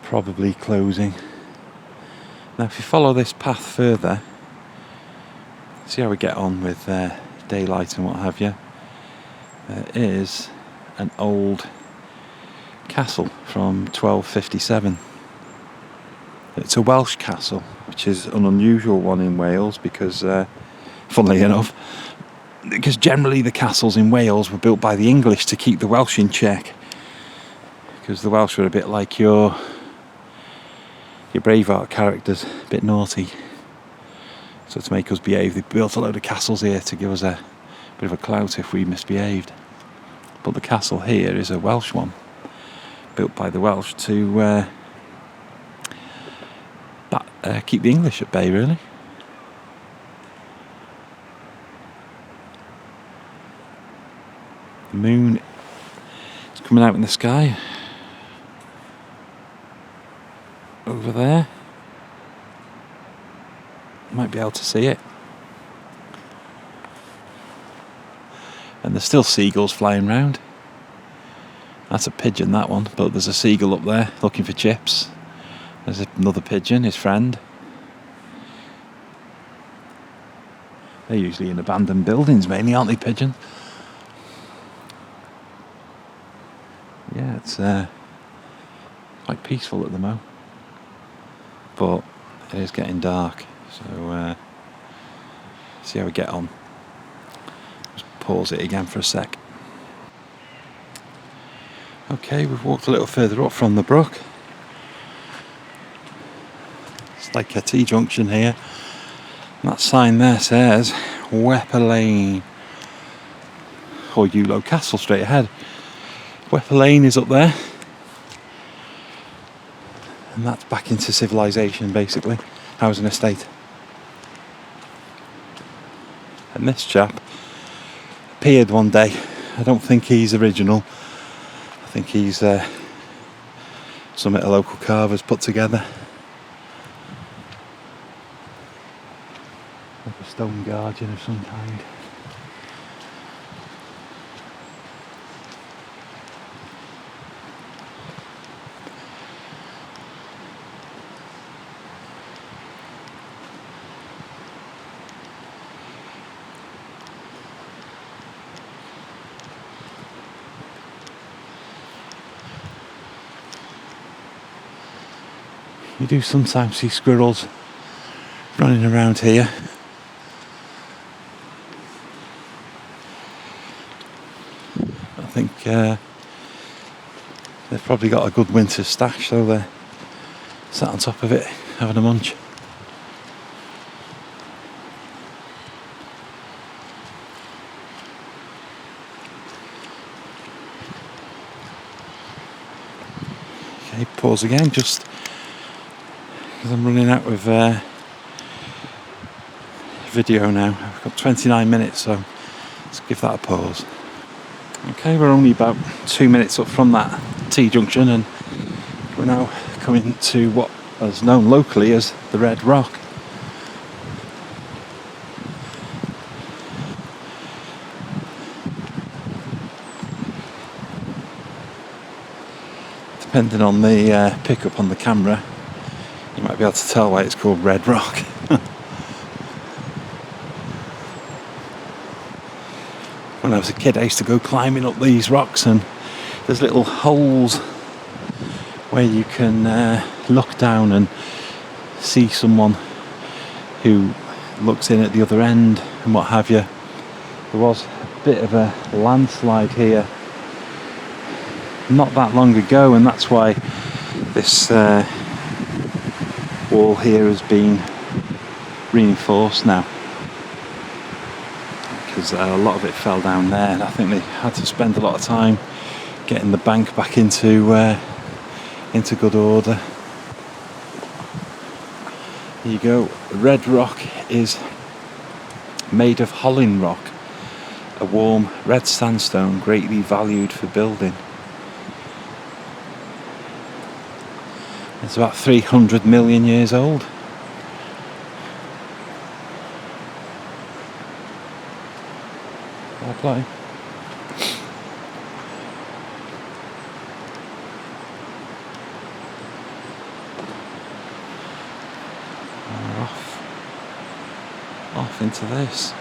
[SPEAKER 1] Probably closing. Now, if you follow this path further, see how we get on with daylight and what have you. There is an old castle from 1257. It's a Welsh castle, which is an unusual one in Wales because, funnily enough, because generally the castles in Wales were built by the English to keep the Welsh in check. Because the Welsh were a bit like your Braveheart characters, a bit naughty. So to make us behave, they built a load of castles here to give us a bit of a clout if we misbehaved. But the castle here is a Welsh one, built by the Welsh to keep the English at bay, really. The moon is coming out in the sky over there. You might be able to see it. And there's still seagulls flying around. That's a pigeon, that one, but there's a seagull up there looking for chips. There's another pigeon, his friend. They're usually in abandoned buildings mainly, aren't they, pigeons? Yeah, it's quite peaceful at the moment. But it is getting dark, so see how we get on. Just pause it again for a sec. Okay, we've walked a little further up from the brook. It's like a T-junction here. And that sign there says Wepre Lane. or Ewloe Castle straight ahead. Wepre Lane is up there, and that's back into civilization basically, housing estate. And this chap appeared one day. I don't think he's original. I think he's something a local carver's put together. Like a stone guardian of some kind. You do sometimes see squirrels running around here. I think they've probably got a good winter stash, so they're sat on top of it having a munch. Okay, pause again, just because I'm running out of video now. I've got 29 minutes, so let's give that a pause. Okay, we're only about 2 minutes up from that T-junction, and we're now coming to what is known locally as the Red Rock. Depending on the pickup on the camera, you might be able to tell why it's called Red Rock. When I was a kid, I used to go climbing up these rocks, and there's little holes where you can look down and see someone who looks in at the other end and what have you. There was a bit of a landslide here not that long ago, and that's why this wall here has been reinforced now, because a lot of it fell down there, and I think they had to spend a lot of time getting the bank back into good order. Here you go. Red Rock is made of Holland rock, a warm red sandstone greatly valued for building. It's about 300 million years old. Fair play. Off into this.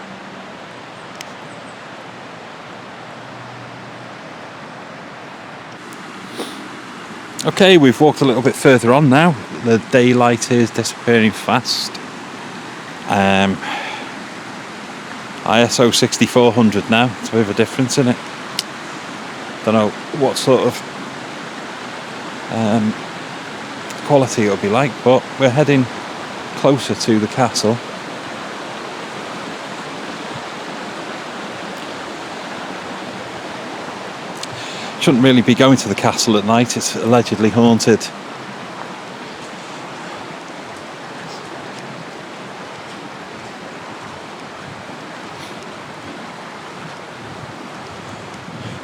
[SPEAKER 1] Okay, we've walked a little bit further on now. The daylight is disappearing fast. ISO 6400 now. It's a bit of a difference in it. Don't know what sort of quality it'll be like, but we're heading closer to the castle. Shouldn't really be going to the castle at night, it's allegedly haunted.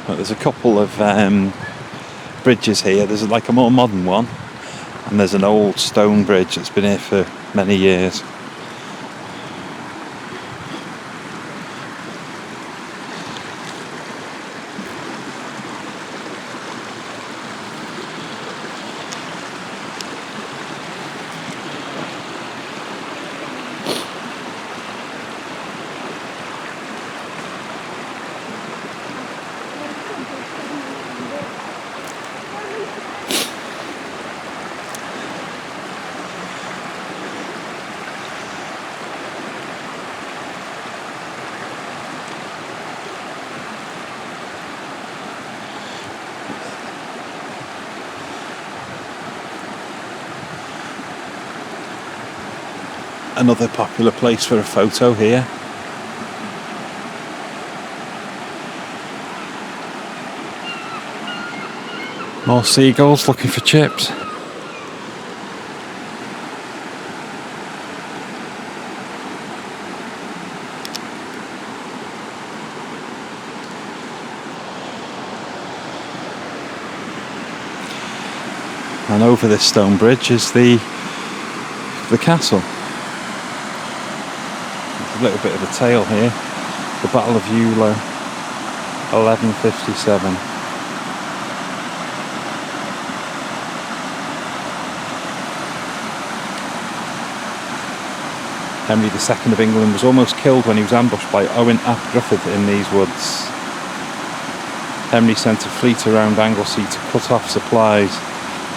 [SPEAKER 1] But there's a couple of bridges here. There's like a more modern one, and there's an old stone bridge that's been here for many years. Another popular place for a photo here. More seagulls looking for chips. And over this stone bridge is the castle. There's a little bit of a tale here. The Battle of Ewloe, 1157. Henry II of England was almost killed when he was ambushed by Owen ap Gruffydd in these woods. Henry sent a fleet around Anglesey to cut off supplies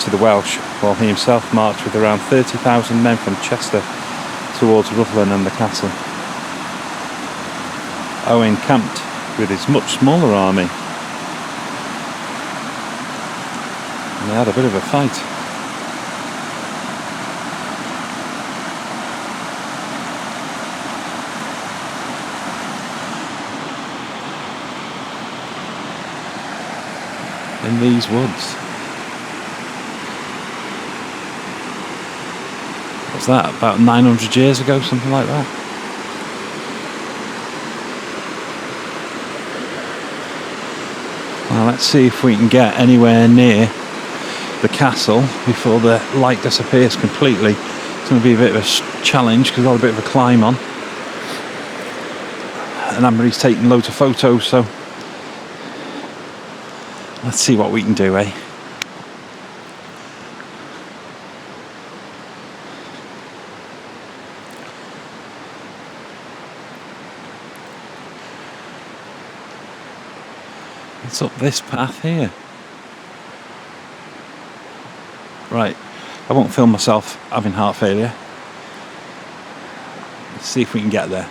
[SPEAKER 1] to the Welsh, while he himself marched with around 30,000 men from Chester towards Woodland and the castle. Owen camped with his much smaller army, and they had a bit of a fight. In these woods. What's that? About 900 years ago, something like that. Well, let's see if we can get anywhere near the castle before the light disappears completely. It's going to be a bit of a challenge because I've got a bit of a climb on. And Anne-Marie's taking loads of photos, so let's see what we can do, eh? It's up this path here. Right, I won't film myself having heart failure. Let's see if we can get there.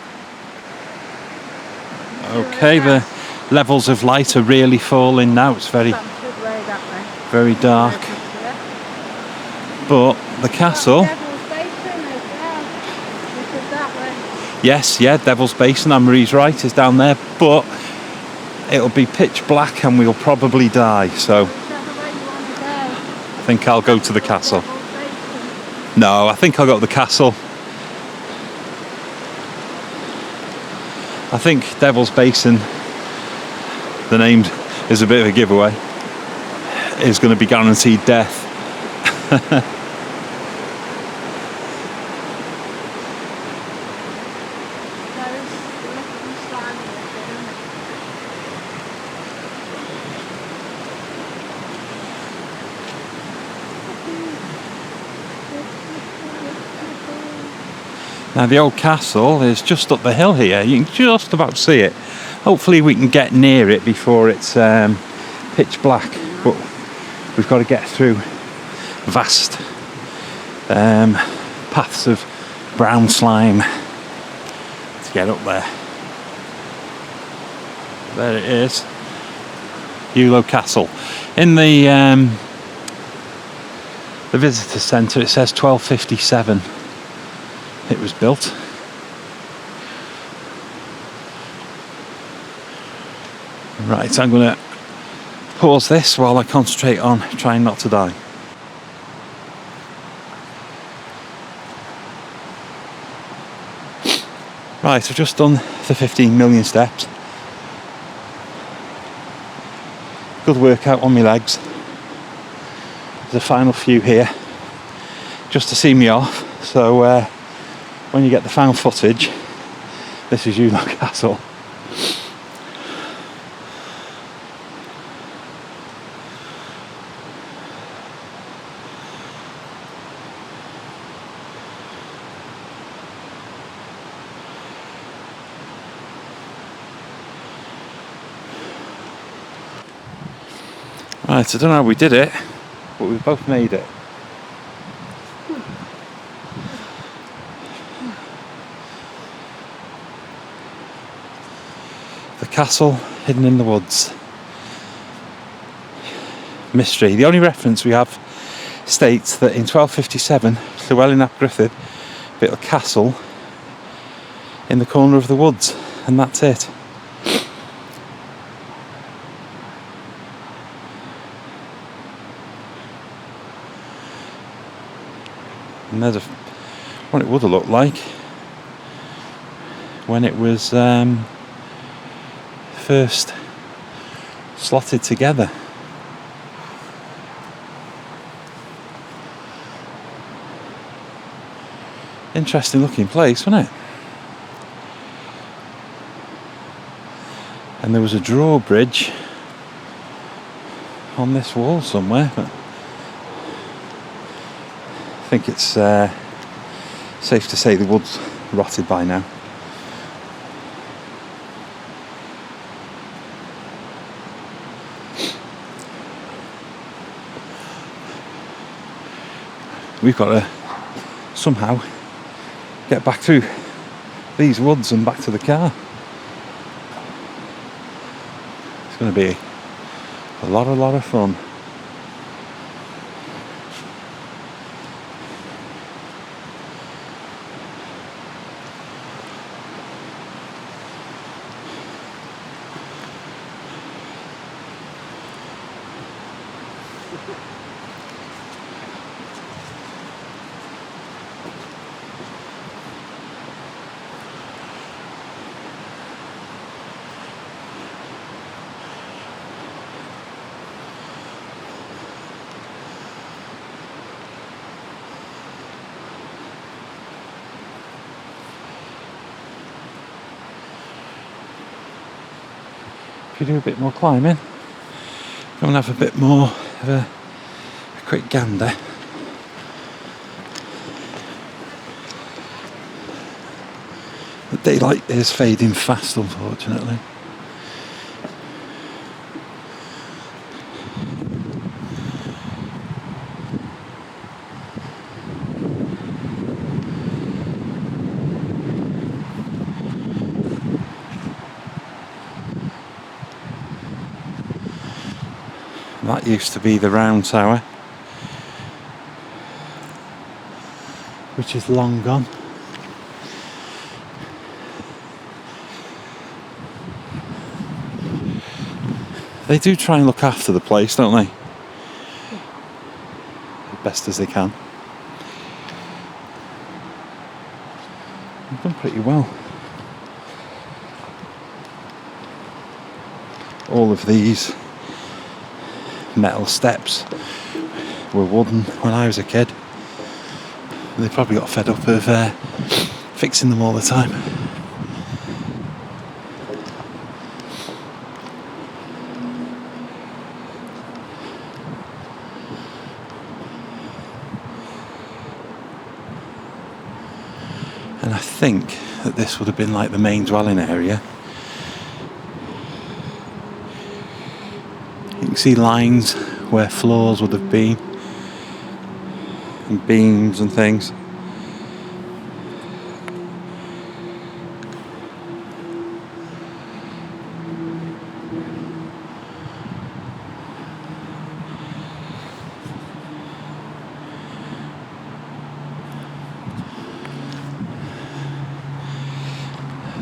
[SPEAKER 1] Okay, the levels of light are really falling now. It's very dark. But the castle... Yes, yeah, Devil's Basin, Anne-Marie's right, is down there, but it'll be pitch black and we'll probably die, so I think I'll go to the castle. No, I think I'll go to the castle. I think Devil's Basin, the name is a bit of a giveaway, is going to be guaranteed death. Now the old castle is just up the hill here, you can just about see it. Hopefully we can get near it before it's pitch black, but we've got to get through vast paths of brown slime to get up there. There it is, Ewloe Castle. In the visitor centre it says 1257 it was built. Right, I'm going to pause this while I concentrate on trying not to die. Right, I've just done the 15 million steps. Good workout on my legs. There's a final few here just to see me off, so when you get the final footage, this is Ewloe Castle. Right, I don't know how we did it, but we both made it. The castle hidden in the woods. Mystery. The only reference we have states that in 1257 Llewellyn ap Gruffydd built a castle in the corner of the woods, and that's it. And there's what it would have looked like when it was first slotted together. Interesting looking place, wasn't it? And there was a drawbridge on this wall somewhere, but I think it's safe to say the wood's rotted by now. We've got to somehow get back through these woods and back to the car. It's going to be a lot of fun. If you do a bit more climbing, go and have a bit more of a quick gander. The daylight is fading fast, unfortunately. That used to be the round tower, which is long gone. They do try and look after the place, don't they? As best as they can. They've done pretty well. All of these metal steps were wooden when I was a kid. They probably got fed up of fixing them all the time. And I think that this would have been like the main dwelling area. You can see lines where floors would have been, and beams and things.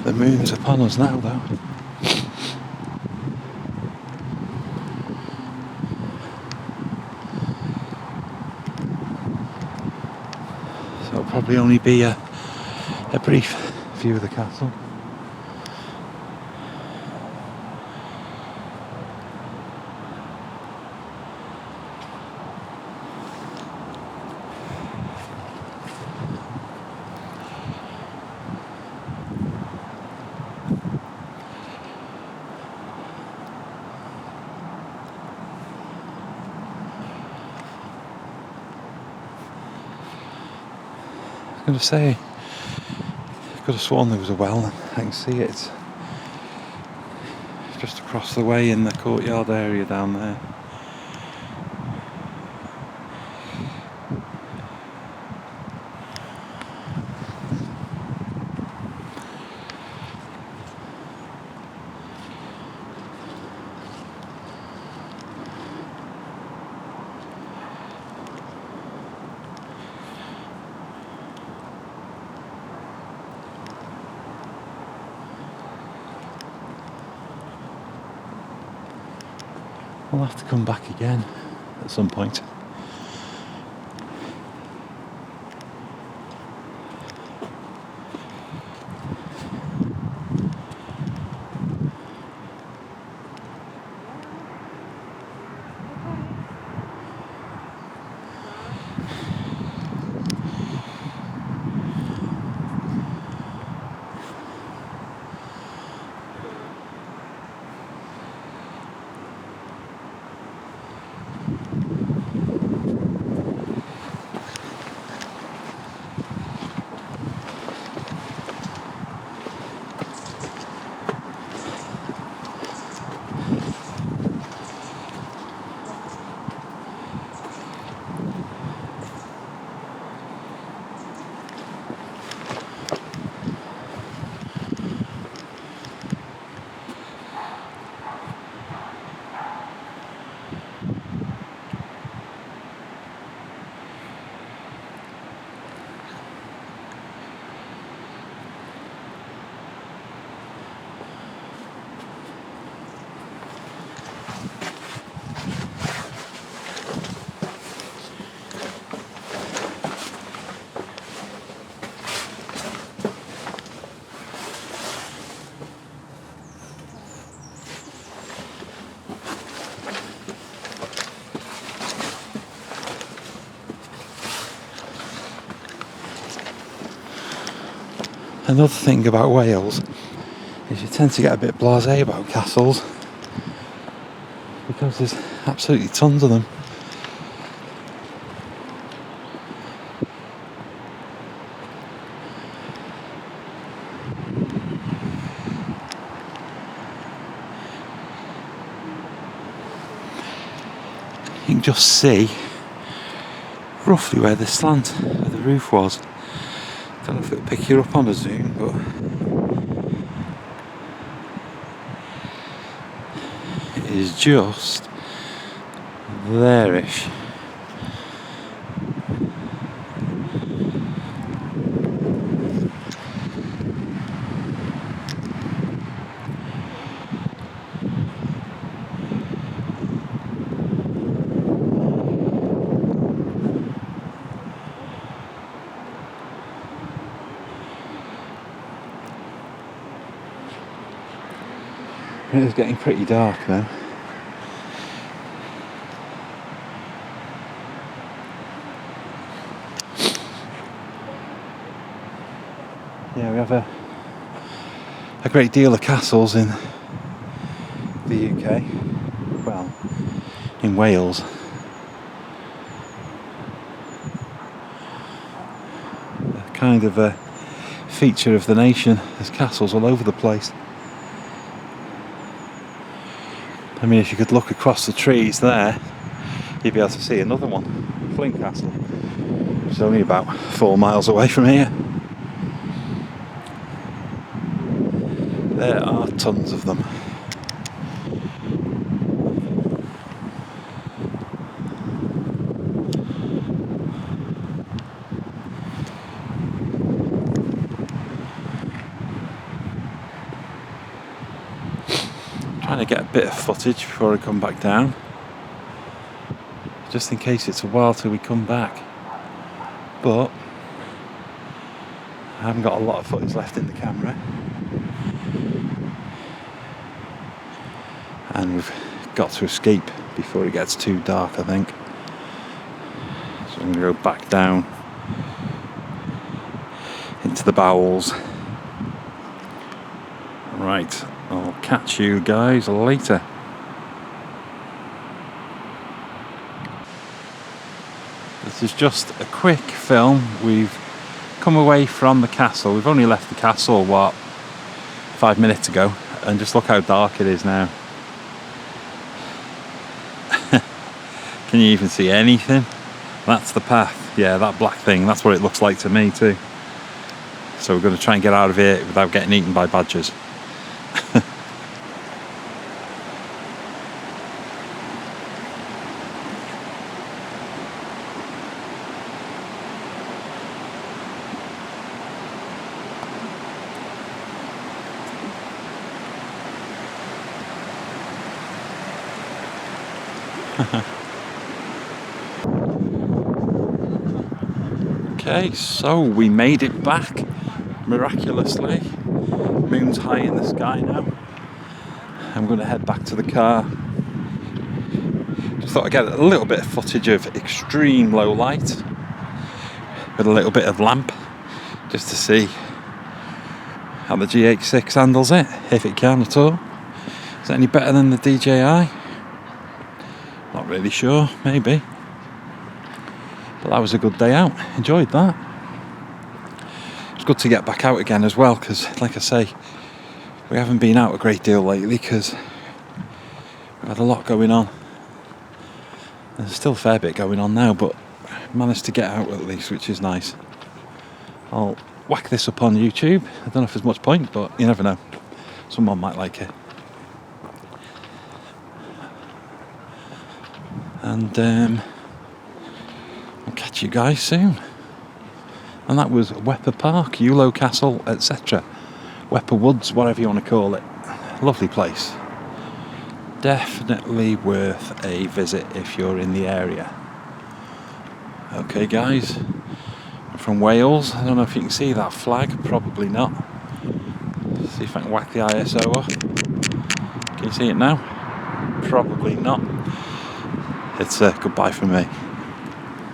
[SPEAKER 1] The moon's upon us now, though. So it'll probably only be a brief view of the castle. I was going to say, I could have sworn there was a well. I can see it. It's just across the way in the courtyard area down there. We'll have to come back again at some point. Another thing about Wales is you tend to get a bit blasé about castles because there's absolutely tons of them. You can just see roughly where the slant of the roof was. Don't know if it'll pick you up on a zoom, but it is just there-ish. It is getting pretty dark now. Yeah, we have a great deal of castles in the UK. Well, in Wales. A kind of a feature of the nation. There's castles all over the place. I mean, if you could look across the trees there, you'd be able to see another one, Flint Castle, which is only about 4 miles away from here. There are tons of them. Trying to get a bit of footage before I come back down, just in case it's a while till we come back, but I haven't got a lot of footage left in the camera, and we've got to escape before it gets too dark, I think. So I'm going to go back down into the bowels. Right, I'll catch you guys later. This is just a quick film. We've come away from the castle. We've only left the castle, 5 minutes ago, and just look how dark it is now. Can you even see anything? That's the path. Yeah, that black thing, that's what it looks like to me too. So we're going to try and get out of here without getting eaten by badgers. Okay, so we made it back miraculously. Moon's high in the sky now. I'm going to head back to the car. Just thought I'd get a little bit of footage of extreme low light with a little bit of lamp, just to see how the GH6 handles it, if it can at all. Is it any better than the DJI? Not really sure, maybe. But that was a good day out. Enjoyed that. It's good to get back out again as well, because like I say, we haven't been out a great deal lately because we've had a lot going on. There's still a fair bit going on now, but managed to get out at least, which is nice. I'll whack this up on YouTube. I don't know if there's much point, but you never know. Someone might like it. And I'll catch you guys soon. And that was Wepre Park, Ewloe Castle, etc. Wepre Woods, whatever you want to call it. Lovely place. Definitely worth a visit if you're in the area. Okay guys, I'm from Wales. I don't know if you can see that flag, probably not. See if I can whack the ISO up. Can you see it now? Probably not. It's goodbye from me.